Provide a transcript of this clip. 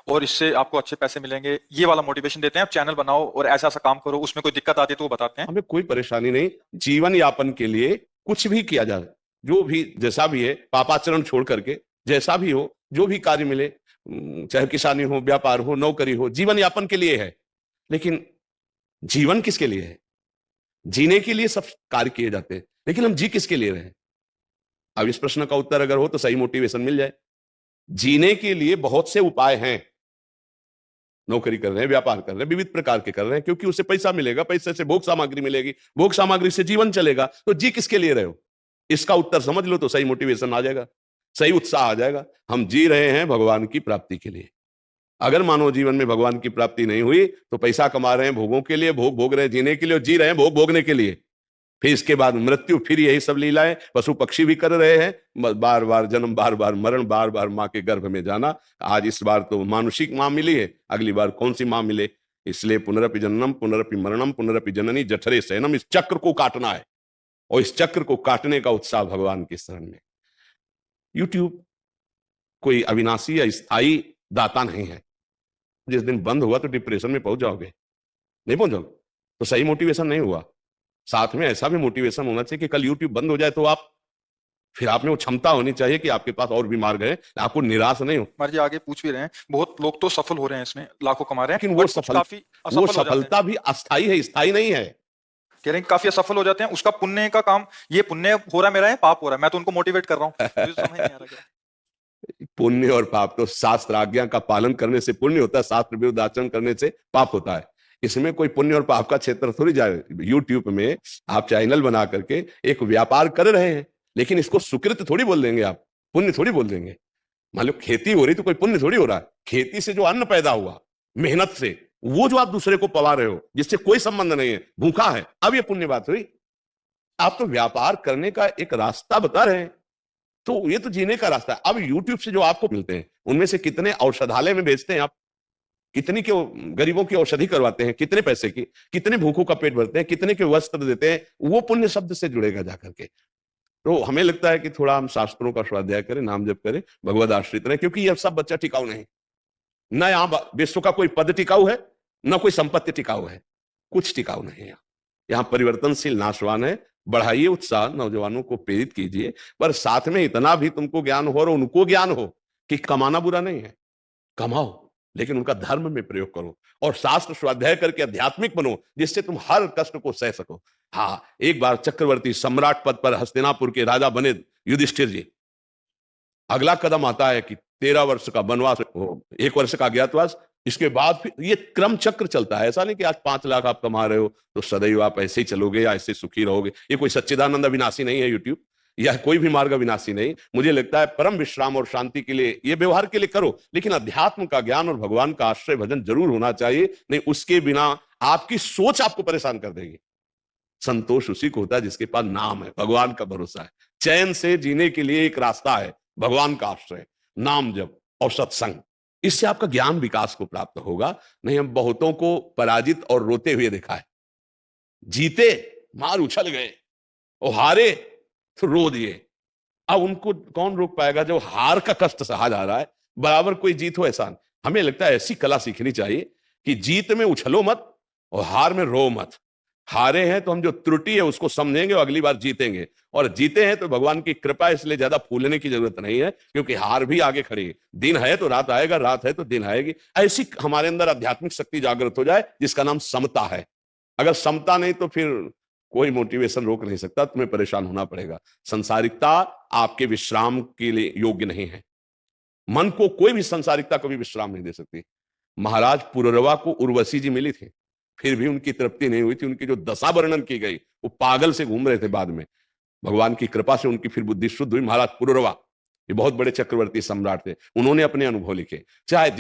और इससे आपको अच्छे पैसे मिलेंगे, ये वाला मोटिवेशन देते हैं। आप चैनल बनाओ और ऐसा ऐसा काम करो, उसमें कोई दिक्कत आती है तो वो बताते हैं। हमें कोई परेशानी नहीं, जीवन यापन के लिए कुछ भी किया जाए, जो भी जैसा भी है, पापाचरण छोड़ करके जैसा भी हो, जो भी कार्य मिले, चाहे किसानी हो, व्यापार हो, नौकरी हो, जीवन यापन के लिए है। लेकिन जीवन किसके लिए है? जीने के लिए सब कार्य किए जाते हैं, लेकिन हम जी किसके लिए रहे हैं? अब इस प्रश्न का उत्तर अगर हो तो सही मोटिवेशन मिल जाए। जीने के लिए बहुत से उपाय हैं। नौकरी कर रहे हैं, व्यापार कर रहे हैं, विविध प्रकार के कर रहे हैं, क्योंकि उससे पैसा मिलेगा, पैसे से भोग सामग्री मिलेगी, भोग सामग्री से जीवन चलेगा। तो जी किसके लिए रहे हो? इसका उत्तर समझ लो तो सही मोटिवेशन आ जाएगा, सही उत्साह आ जाएगा। हम जी रहे हैं भगवान की प्राप्ति के लिए। अगर मानव जीवन में भगवान की प्राप्ति नहीं हुई तो पैसा कमा रहे हैं भोगों के लिए, भोग भोग रहे हैं जीने के लिए, और जी रहे हैं भोग भोगने के लिए। फिर इसके बाद मृत्यु, फिर यही सब लीलाएं पशु पक्षी भी कर रहे हैं। बार बार जन्म, बार बार मरण, बार बार माँ के गर्भ में जाना। आज इस बार तो मानुषिक माँ मिली है, अगली बार कौन सी माँ मिले? इसलिए पुनरपि जन्नम पुनरपि मरणम पुनरपि जननी जठरे शयनम, इस चक्र को काटना है। और इस चक्र को काटने का उत्साह भगवान की शरण में। यूट्यूब कोई अविनाशी या स्थायी दाता नहीं है। जिस दिन बंद हुआ तो डिप्रेशन में पहुंच जाओगे, नहीं पहुंचोगे तो सही मोटिवेशन नहीं हुआ। साथ में ऐसा भी मोटिवेशन होना चाहिए कि कल यूट्यूब बंद हो जाए तो आप, फिर आप में वो क्षमता होनी चाहिए कि आपके पास और भी मार्ग है, आपको निराश नहीं हो। कुमार जी आगे पूछ भी रहे हैं, बहुत लोग तो सफल हो रहे हैं, इसमें लाखों कमा रहे हैं, लेकिन वो बट कुछ काफी वो असफल हो जाते हैं। सफलता भी अस्थाई है, स्थायी नहीं है। कह रहे हैं काफी असफल हो जाते हैं, उसका पुण्य का काम, ये पुण्य हो रहा है मेरा है, पाप हो रहा है, मैं तो उनको मोटिवेट कर रहा हूँ। मुझे तो समझ नहीं आ रहा क्या। पुण्य और पाप तो शास्त्र आज्ञा का पालन करने से पुण्य होता है, शास्त्र विरुद्ध आचरण करने से पाप होता है। इसमें कोई पुण्य और पाप का क्षेत्र थोड़ी जाए। यूट्यूब में आप चैनल बना करके एक व्यापार कर रहे हैं, लेकिन इसको सुकृत थोड़ी बोल देंगे आप, पुण्य थोड़ी बोल देंगे। मान लो खेती हो रही तो कोई पुण्य थोड़ी हो रहा है। खेती से जो अन्न पैदा हुआ मेहनत से, वो जो आप दूसरे को पवा रहे हो, जिससे कोई संबंध नहीं है, भूखा है, अब ये पुण्य बात हुई। आप तो व्यापार करने का एक रास्ता बता रहे हैं, तो ये तो जीने का रास्ता है। अब यूट्यूब से जो आपको मिलते हैं, उनमें से कितने औषधालय में बेचते हैं आप, कितनी के गरीबों की औषधि करवाते हैं, कितने पैसे की, कितने भूखों का पेट भरते हैं, कितने के वस्त्र देते हैं, वो पुण्य शब्द से जुड़ेगा जाकर के। तो हमें लगता है कि थोड़ा हम शास्त्रों का स्वाध्याय करें, नाम जप करें, भगवद आश्रित रहे, क्योंकि यह सब बच्चा टिकाऊ नहीं। न यहाँ विश्व का कोई पद टिकाऊ है, न कोई संपत्ति टिकाऊ है, कुछ टिकाऊ नहीं है। यहाँ परिवर्तनशील नाशवान है। बढ़ाइए उत्साह, नौजवानों को प्रेरित कीजिए, पर साथ में इतना भी तुमको ज्ञान हो और उनको ज्ञान हो कि कमाना बुरा नहीं है, कमाओ, लेकिन उनका धर्म में प्रयोग करो और शास्त्र स्वाध्याय करके आध्यात्मिक बनो, जिससे तुम हर कष्ट को सह सको। हाँ, एक बार चक्रवर्ती सम्राट पद पर हस्तिनापुर के राजा बने युधिष्ठिर जी। अगला कदम आता है कि 13 वर्ष का वनवास, 1 वर्ष का अज्ञातवास, इसके बाद फिर ये क्रम चक्र चलता है। ऐसा नहीं कि आज 5 लाख आप कमा रहे हो तो सदैव आप ऐसे ही चलोगे या ऐसे सुखी रहोगे। ये कोई सच्चिदानंद अविनाशी नहीं है यूट्यूब, या कोई भी मार्ग अविनाशी नहीं। मुझे लगता है परम विश्राम और शांति के लिए, ये व्यवहार के लिए करो, लेकिन अध्यात्म का ज्ञान और भगवान का आश्रय भजन जरूर होना चाहिए। नहीं, उसके बिना आपकी सोच आपको परेशान कर देगी। संतोष उसी को होता है जिसके पास नाम है, भगवान का भरोसा है। चैन से जीने के लिए एक रास्ता है, भगवान का आश्रय, नाम जप और सत्संग। इससे आपका ज्ञान विकास को प्राप्त होगा। नहीं, हम बहुतों को पराजित और रोते हुए देखा है। जीते मार उछल गए और हारे तो रो दिए। अब उनको कौन रोक पाएगा जो हार का कष्ट सहा जा रहा है, बराबर कोई जीत हो ऐसा। हमें लगता है ऐसी कला सीखनी चाहिए कि जीत में उछलो मत और हार में रो मत। हारे हैं तो हम जो त्रुटि है उसको समझेंगे और अगली बार जीतेंगे, और जीते हैं तो भगवान की कृपा, इसलिए ज्यादा फूलने की जरूरत नहीं है, क्योंकि हार भी आगे खड़ी है। दिन है तो रात आएगा, रात है तो दिन आएगी। ऐसी हमारे अंदर आध्यात्मिक शक्ति जागृत हो जाए जिसका नाम समता है। अगर समता नहीं तो फिर कोई मोटिवेशन रोक नहीं सकता, तुम्हें परेशान होना पड़ेगा। संसारिकता आपके विश्राम के लिए योग्य नहीं है। मन को कोई भी संसारिकता कभी विश्राम नहीं दे सकती। महाराज पुररवा को उर्वशी जी मिली थी, फिर भी उनकी तृप्ति नहीं हुई थी। उनकी जो दशा वर्णन की गई, वो पागल से घूम रहे थे। बाद में भगवान की कृपा से उनकी फिर बुद्धि शुद्ध हुई। महाराज पुररवा ये बहुत बड़े चक्रवर्ती सम्राट थे, उन्होंने अपने अनुभव लिखे। चाहे